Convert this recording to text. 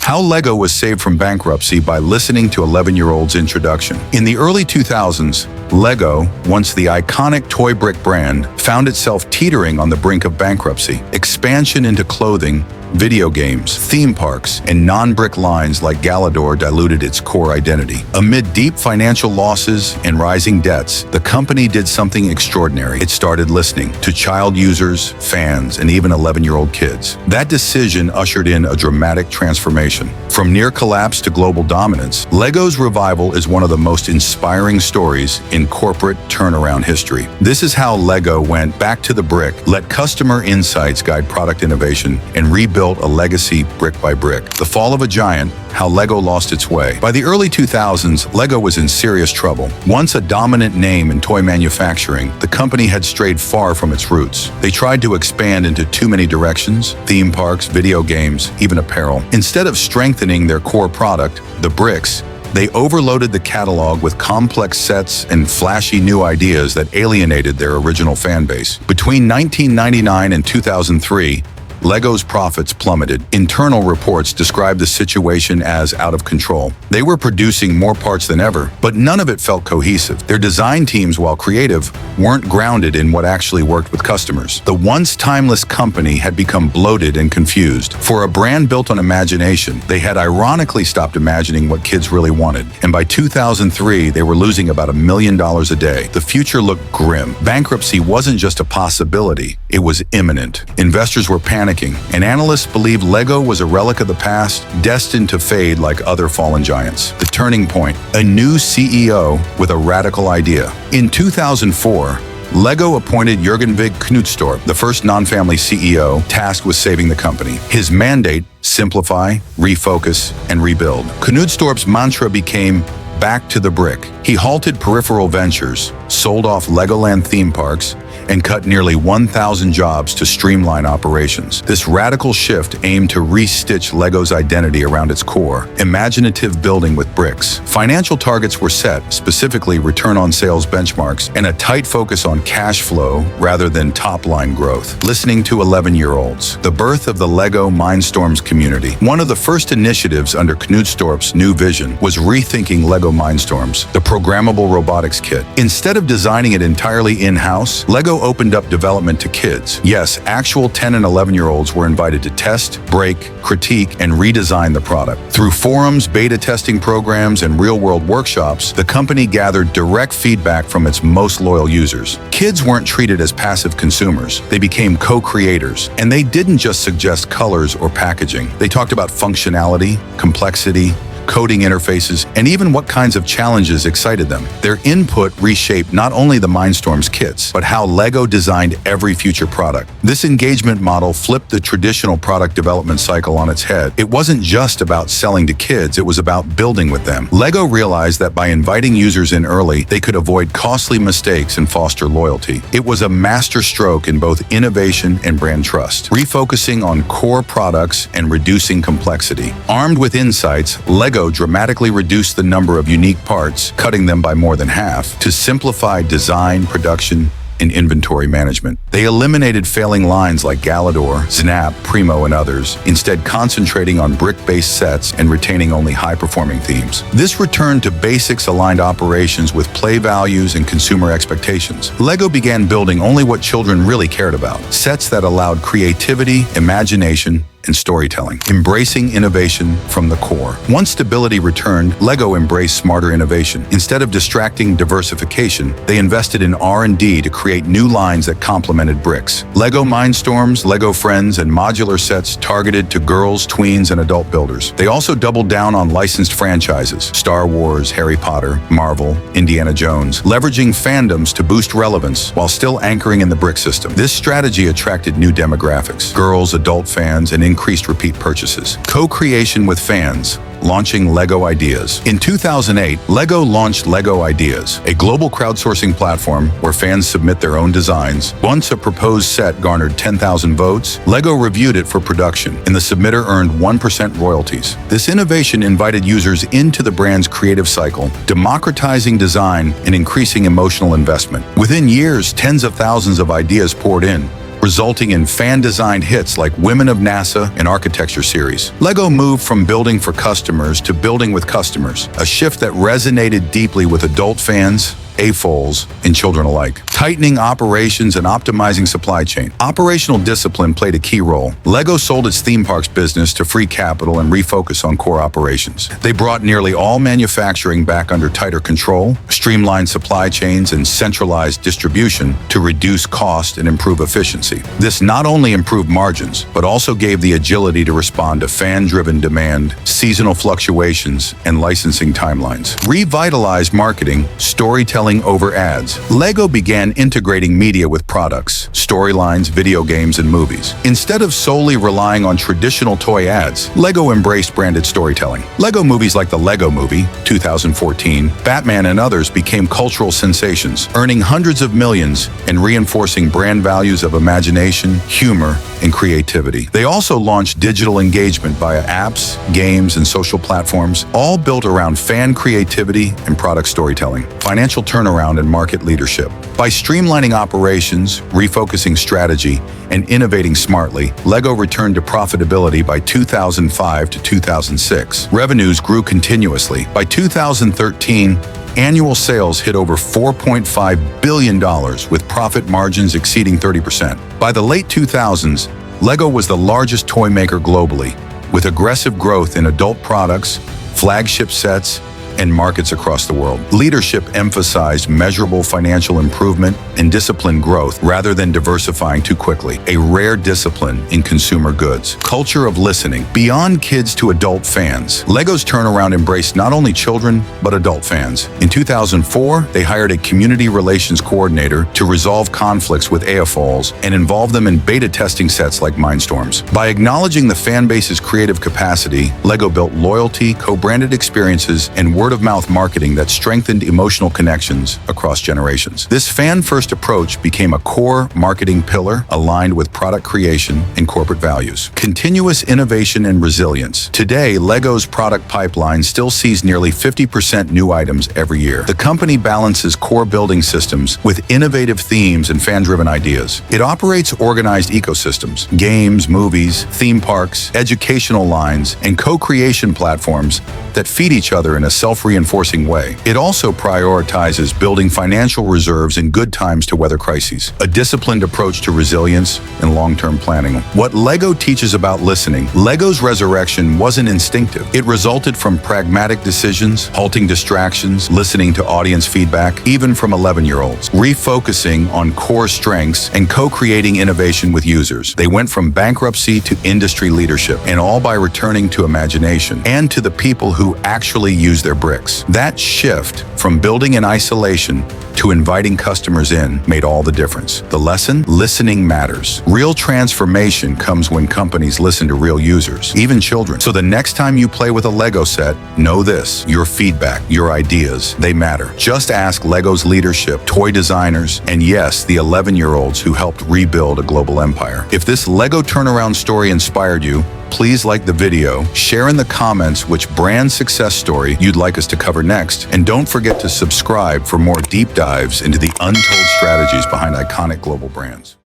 How LEGO was saved from bankruptcy by listening to 11-year-olds' introduction. In the early 2000s, LEGO, once the iconic toy brick brand, found itself teetering on the brink of bankruptcy. Expansion into clothing, video games, theme parks, and non-brick lines like Galador diluted its core identity. Amid deep financial losses and rising debts, the company did something extraordinary. It started listening to child users, fans, and even 11-year-old kids. That decision ushered in a dramatic transformation. From near collapse to global dominance, LEGO's revival is one of the most inspiring stories in corporate turnaround history. This is how LEGO went back to the brick, let customer insights guide product innovation, and rebuilt a legacy brick by brick. The fall of a giant, how LEGO lost its way. By the early 2000s, LEGO was in serious trouble. Once a dominant name in toy manufacturing, the company had strayed far from its roots. They tried to expand into too many directions: theme parks, video games, even apparel. Instead of strengthening their core product, the bricks, they overloaded the catalog with complex sets and flashy new ideas that alienated their original fan base. Between 1999 and 2003, LEGO's profits plummeted. Internal reports described the situation as out of control. They were producing more parts than ever, but none of it felt cohesive. Their design teams, while creative, weren't grounded in what actually worked with customers. The once timeless company had become bloated and confused. For a brand built on imagination, they had ironically stopped imagining what kids really wanted. And by 2003, they were losing about $1 million a day. The future looked grim. Bankruptcy wasn't just a possibility, it was imminent. Investors were panicking, and analysts believed LEGO was a relic of the past, destined to fade like other fallen giants. The turning point: a new CEO with a radical idea. In 2004, LEGO appointed Jørgen Vig Knudstorp, the first non-family CEO, tasked with saving the company. His mandate: simplify, refocus, and rebuild. Knudstorp's mantra became back to the brick. He halted peripheral ventures, sold off Legoland theme parks, and cut nearly 1,000 jobs to streamline operations. This radical shift aimed to re-stitch LEGO's identity around its core: imaginative building with bricks. Financial targets were set, specifically return on sales benchmarks, and a tight focus on cash flow rather than top-line growth. Listening to 11-year-olds. The birth of the LEGO Mindstorms community. One of the first initiatives under Knudstorp's new vision was rethinking LEGO Mindstorms, the programmable robotics kit. Instead of designing it entirely in-house, LEGO opened up development to kids. Yes, actual 10 and 11-year-olds were invited to test, break, critique, and redesign the product. Through forums, beta testing programs, and real-world workshops, the company gathered direct feedback from its most loyal users. Kids weren't treated as passive consumers. They became co-creators. And they didn't just suggest colors or packaging. They talked about functionality, complexity, coding interfaces, and even what kinds of challenges excited them. Their input reshaped not only the Mindstorms kits, but how LEGO designed every future product. This engagement model flipped the traditional product development cycle on its head. It wasn't just about selling to kids, it was about building with them. LEGO realized that by inviting users in early, they could avoid costly mistakes and foster loyalty. It was a masterstroke in both innovation and brand trust, refocusing on core products and reducing complexity. Armed with insights, LEGO dramatically reduced the number of unique parts, cutting them by more than half, to simplify design, production, and inventory management. They eliminated failing lines like Galador, Snap, Primo, and others, instead concentrating on brick-based sets and retaining only high-performing themes. This return to basics-aligned operations with play values and consumer expectations. LEGO began building only what children really cared about: sets that allowed creativity, imagination, and storytelling, embracing innovation from the core. Once stability returned, LEGO embraced smarter innovation. Instead of distracting diversification, they invested in R&D to create new lines that complemented bricks. LEGO Mindstorms, LEGO Friends, and modular sets targeted to girls, tweens, and adult builders. They also doubled down on licensed franchises: Star Wars, Harry Potter, Marvel, Indiana Jones, leveraging fandoms to boost relevance while still anchoring in the brick system. This strategy attracted new demographics: girls, adult fans, and increased repeat purchases. Co-creation with fans, launching LEGO Ideas. In 2008, LEGO launched LEGO Ideas, a global crowdsourcing platform where fans submit their own designs. Once a proposed set garnered 10,000 votes, LEGO reviewed it for production, and the submitter earned 1% royalties. This innovation invited users into the brand's creative cycle, democratizing design and increasing emotional investment. Within years, tens of thousands of ideas poured in, resulting in fan-designed hits like Women of NASA and Architecture series. LEGO moved from building for customers to building with customers, a shift that resonated deeply with adult fans, AFOLs, and children alike. Tightening operations and optimizing supply chain. Operational discipline played a key role. LEGO sold its theme parks business to free capital and refocus on core operations. They brought nearly all manufacturing back under tighter control, streamlined supply chains, and centralized distribution to reduce cost and improve efficiency. This not only improved margins, but also gave the agility to respond to fan-driven demand, seasonal fluctuations, and licensing timelines. Revitalized marketing, storytelling over ads. LEGO began integrating media with products, storylines, video games, and movies. Instead of solely relying on traditional toy ads, LEGO embraced branded storytelling. LEGO movies like the LEGO Movie, 2014, Batman, and others became cultural sensations, earning hundreds of millions and reinforcing brand values of imagination, humor, and creativity. They also launched digital engagement via apps, games, and social platforms, all built around fan creativity and product storytelling. Financial turnaround and market leadership. By streamlining operations, refocusing strategy, and innovating smartly, LEGO returned to profitability by 2005 to 2006. Revenues grew continuously. By 2013, annual sales hit over $4.5 billion, with profit margins exceeding 30%. By the late 2000s, LEGO was the largest toy maker globally, with aggressive growth in adult products, flagship sets, and markets across the world. Leadership emphasized measurable financial improvement and disciplined growth rather than diversifying too quickly, a rare discipline in consumer goods. Culture of listening. Beyond kids to adult fans, LEGO's turnaround embraced not only children, but adult fans. In 2004, they hired a community relations coordinator to resolve conflicts with AFOLs and involve them in beta testing sets like Mindstorms. By acknowledging the fan base's creative capacity, LEGO built loyalty, co-branded experiences, and word-of-mouth marketing that strengthened emotional connections across generations. This fan-first approach became a core marketing pillar aligned with product creation and corporate values. Continuous innovation and resilience. Today, LEGO's product pipeline still sees nearly 50% new items every year. The company balances core building systems with innovative themes and fan-driven ideas. It operates organized ecosystems, games, movies, theme parks, educational lines, and co-creation platforms that feed each other in a self-reinforcing way. It also prioritizes building financial reserves in good times to weather crises, a disciplined approach to resilience and long-term planning. What LEGO teaches about listening. LEGO's resurrection wasn't instinctive. It resulted from pragmatic decisions, halting distractions, listening to audience feedback, even from 11-year-olds, refocusing on core strengths and co-creating innovation with users. They went from bankruptcy to industry leadership, and all by returning to imagination and to the people who actually use their bricks. That shift from building in isolation to inviting customers in made all the difference. The lesson? Listening matters. Real transformation comes when companies listen to real users, even children. So the next time you play with a LEGO set, know this: your feedback, your ideas, they matter. Just ask LEGO's leadership, toy designers, and yes, the 11-year-olds who helped rebuild a global empire. If this LEGO turnaround story inspired you, please like the video, share in the comments which brand success story you'd like us to cover next, and don't forget to subscribe for more deep dives into the untold strategies behind iconic global brands.